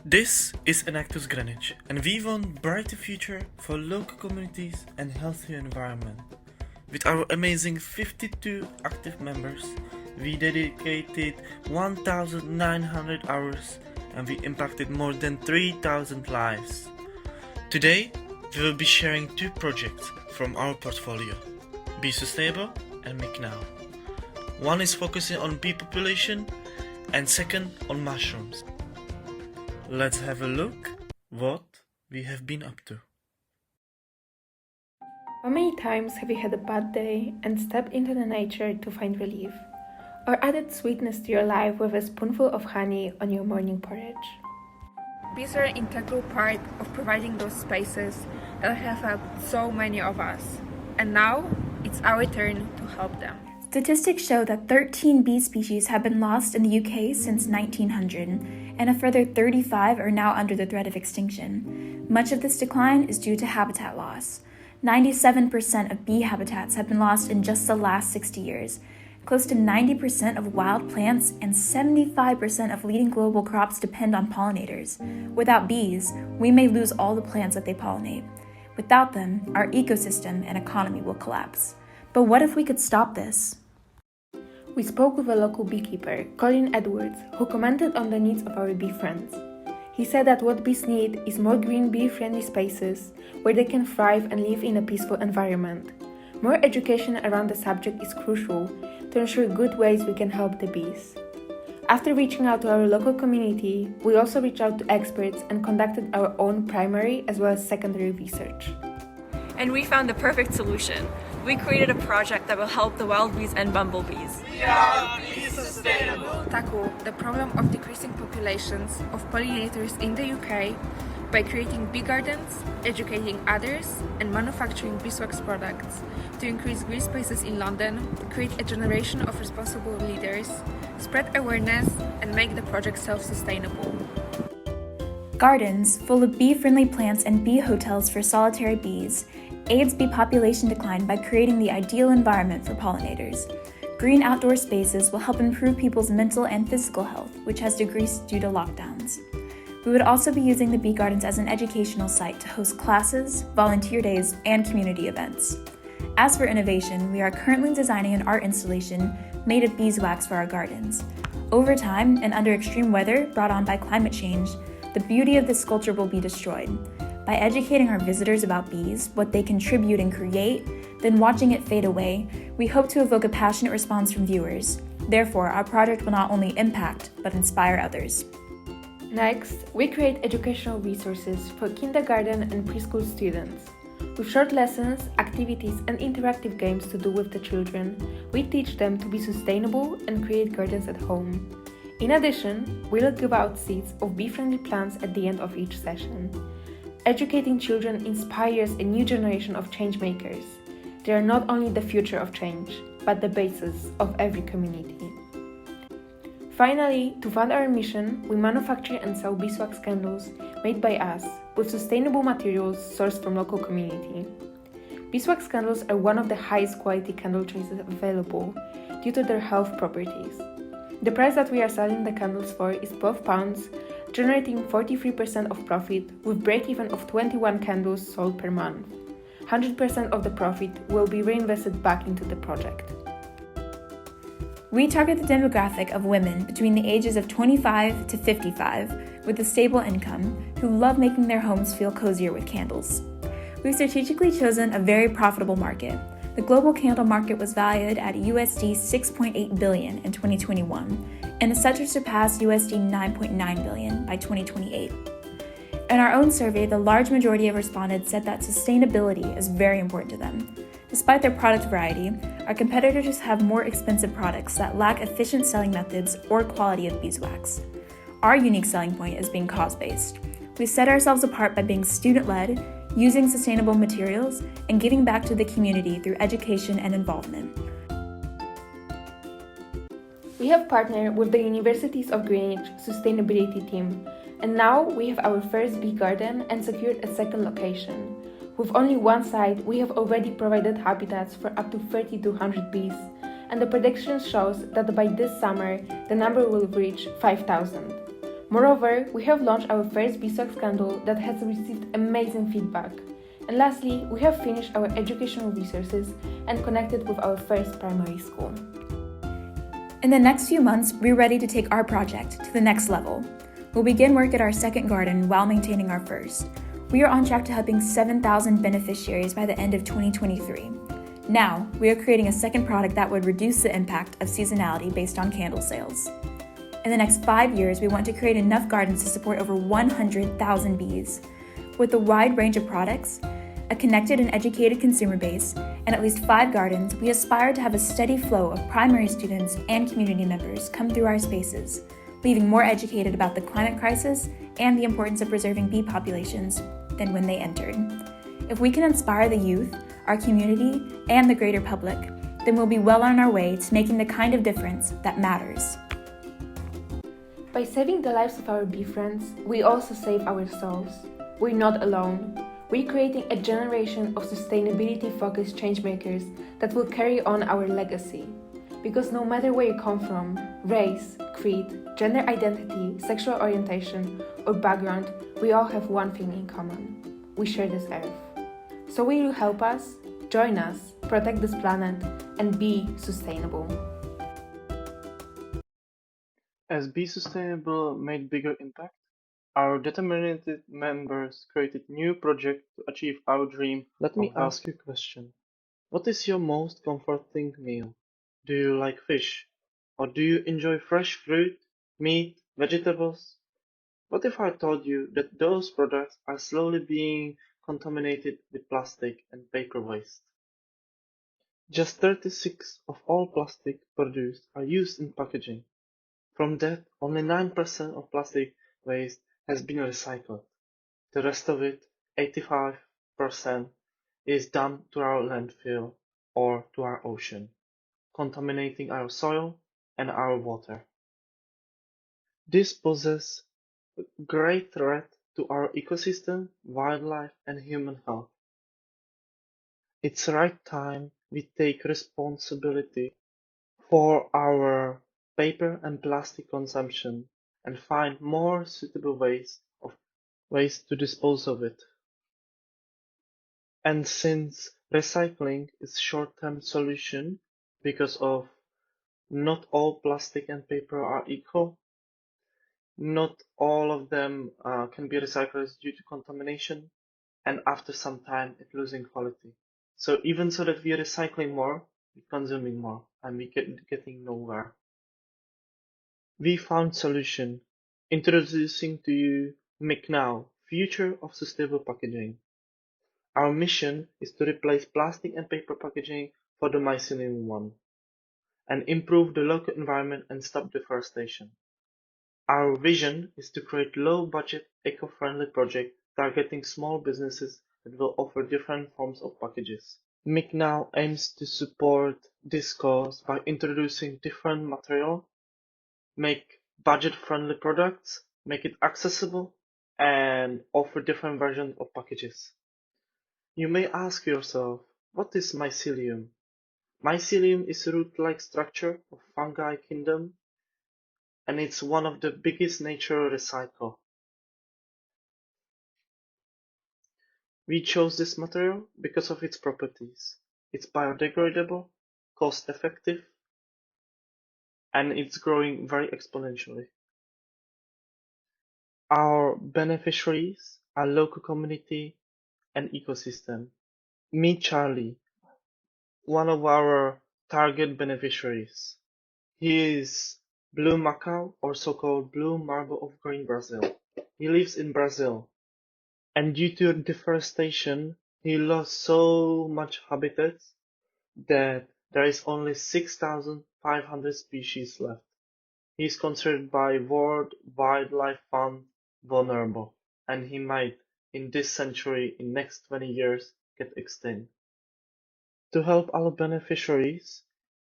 This is Enactus Greenwich, and we want brighter future for local communities and healthier environment. With our amazing 52 active members, we dedicated 1,900 hours and we impacted more than 3,000 lives. Today, we will be sharing two projects from our portfolio, Be Sustainable and Make Now. One is focusing on bee population and second on mushrooms. Let's have a look what we have been up to. How many times have you had a bad day and stepped into the nature to find relief? Or added sweetness to your life with a spoonful of honey on your morning porridge? Bees are an integral part of providing those spaces that have helped so many of us. And now, it's our turn to help them. Statistics show that 13 bee species have been lost in the UK since 1900, and a further 35 are now under the threat of extinction. Much of this decline is due to habitat loss. 97% of bee habitats have been lost in just the last 60 years. Close to 90% of wild plants and 75% of leading global crops depend on pollinators. Without bees, we may lose all the plants that they pollinate. Without them, our ecosystem and economy will collapse. But what if we could stop this? We spoke with a local beekeeper, Colin Edwards, who commented on the needs of our bee friends. He said that what bees need is more green bee-friendly spaces where they can thrive and live in a peaceful environment. More education around the subject is crucial to ensure good ways we can help the bees. After reaching out to our local community, we also reached out to experts and conducted our own primary as well as secondary research. And we found the perfect solution. We created a project that will help the wild bees and bumblebees. We are Be Sustainable. Tackle the problem of decreasing populations of pollinators in the UK by creating bee gardens, educating others, and manufacturing beeswax products to increase green spaces in London, create a generation of responsible leaders, spread awareness, and make the project self-sustainable. Gardens, full of bee-friendly plants and bee hotels for solitary bees, aids bee population decline by creating the ideal environment for pollinators. Green outdoor spaces will help improve people's mental and physical health, which has decreased due to lockdowns. We would also be using the bee gardens as an educational site to host classes, volunteer days, and community events. As for innovation, we are currently designing an art installation made of beeswax for our gardens. Over time, and under extreme weather brought on by climate change, the beauty of this sculpture will be destroyed. By educating our visitors about bees, what they contribute and create, then watching it fade away, we hope to evoke a passionate response from viewers. Therefore, our project will not only impact, but inspire others. Next, we create educational resources for kindergarten and preschool students. With short lessons, activities, and interactive games to do with the children, we teach them to be sustainable and create gardens at home. In addition, we'll give out seeds of bee-friendly plants at the end of each session. Educating children inspires a new generation of change makers. They are not only the future of change, but the basis of every community. Finally, to fund our mission, we manufacture and sell beeswax candles made by us with sustainable materials sourced from local community. Beeswax candles are one of the highest quality candle choices available due to their health properties. The price that we are selling the candles for is £12, generating 43% of profit with break-even of 21 candles sold per month. 100% of the profit will be reinvested back into the project. We target the demographic of women between the ages of 25 to 55 with a stable income who love making their homes feel cozier with candles. We've strategically chosen a very profitable market. The global candle market was valued at USD 6.8 billion in 2021 and is set to surpass USD 9.9 billion by 2028. In our own survey, the large majority of respondents said that sustainability is very important to them. Despite their product variety, our competitors have more expensive products that lack efficient selling methods or quality of beeswax. Our unique selling point is being cause-based. We set ourselves apart by being student-led, using sustainable materials, and giving back to the community through education and involvement. We have partnered with the Universities of Greenwich sustainability team, and now we have our first bee garden and secured a second location. With only one site, we have already provided habitats for up to 3,200 bees, and the prediction shows that by this summer, the number will reach 5,000. Moreover, we have launched our first beeswax candle that has received amazing feedback. And lastly, we have finished our educational resources and connected with our first primary school. In the next few months, we're ready to take our project to the next level. We'll begin work at our second garden while maintaining our first. We are on track to helping 7,000 beneficiaries by the end of 2023. Now, we are creating a second product that would reduce the impact of seasonality based on candle sales. In the next 5 years, we want to create enough gardens to support over 100,000 bees. With a wide range of products, a connected and educated consumer base, and at least 5 gardens, we aspire to have a steady flow of primary students and community members come through our spaces, leaving more educated about the climate crisis and the importance of preserving bee populations than when they entered. If we can inspire the youth, our community, and the greater public, then we'll be well on our way to making the kind of difference that matters. By saving the lives of our bee friends, we also save ourselves. We're not alone. We're creating a generation of sustainability-focused changemakers that will carry on our legacy. Because no matter where you come from, race, creed, gender identity, sexual orientation, or background, we all have one thing in common. We share this earth. So will you help us? Join us, protect this planet, and be sustainable. As Be Sustainable made bigger impact, our determined members created new projects to achieve our dream. Let me ask you a question. What is your most comforting meal? Do you like fish? Or do you enjoy fresh fruit, meat, vegetables? What if I told you that those products are slowly being contaminated with plastic and paper waste? Just 36 of all plastic produced are used in packaging. From that, only 9% of plastic waste has been recycled. The rest of it, 85%, is dumped to our landfill or to our ocean, contaminating our soil and our water. This poses a great threat to our ecosystem, wildlife, and human health. It's right time we take responsibility for our paper and plastic consumption and find more suitable ways to dispose of it. And since recycling is a short-term solution because of not all plastic and paper are equal, not all of them can be recycled due to contamination, and after some time it losing quality. So even so that we are recycling more, we're consuming more, and we getting nowhere. We found solution, introducing to you Make Now, Future of Sustainable Packaging. Our mission is to replace plastic and paper packaging for the mycelium one, and improve the local environment and stop deforestation. Our vision is to create low-budget, eco-friendly projects targeting small businesses that will offer different forms of packages. Make Now aims to support this cause by introducing different material, make budget-friendly products, make it accessible, and offer different versions of packages. You may ask yourself, what is mycelium? Mycelium is a root-like structure of fungi kingdom, and it's one of the biggest natural recycle. We chose this material because of its properties. It's biodegradable, cost-effective, and it's growing very exponentially. Our beneficiaries are local community and ecosystem. Meet Charlie, one of our target beneficiaries. He is blue macaw, or so-called blue marble of green Brazil. He lives in Brazil, and due to deforestation, he lost so much habitat that there is only 6,500 species left. He is considered by World Wildlife Fund vulnerable, and he might, in this century, in next 20 years, get extinct. To help our beneficiaries,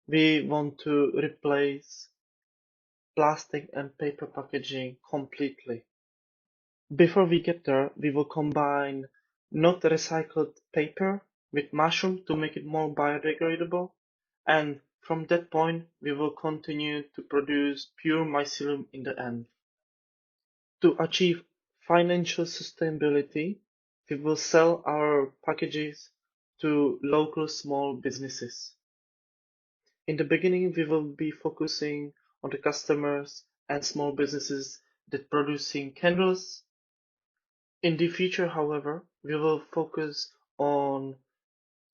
we want to replace plastic and paper packaging completely. Before we get there, we will combine not recycled paper with mushroom to make it more biodegradable, and from that point we will continue to produce pure mycelium in the end. To achieve financial sustainability, we will sell our packages to local small businesses. In the beginning, we will be focusing on the customers and small businesses that producing candles. In the future, however, we will focus on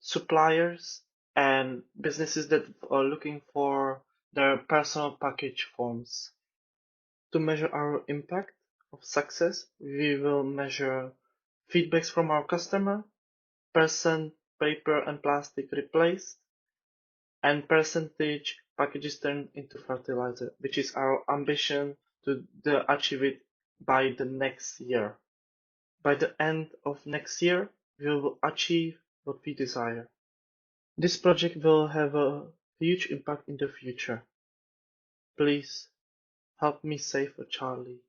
suppliers and businesses that are looking for their personal package forms. To measure our impact of success, we will measure feedbacks from our customer, percent paper and plastic replaced, and percentage packages turned into fertilizer, which is our ambition to achieve it by the next year. By the end of next year, we will achieve what we desire. This project will have a huge impact in the future. Please help me save a Charlie.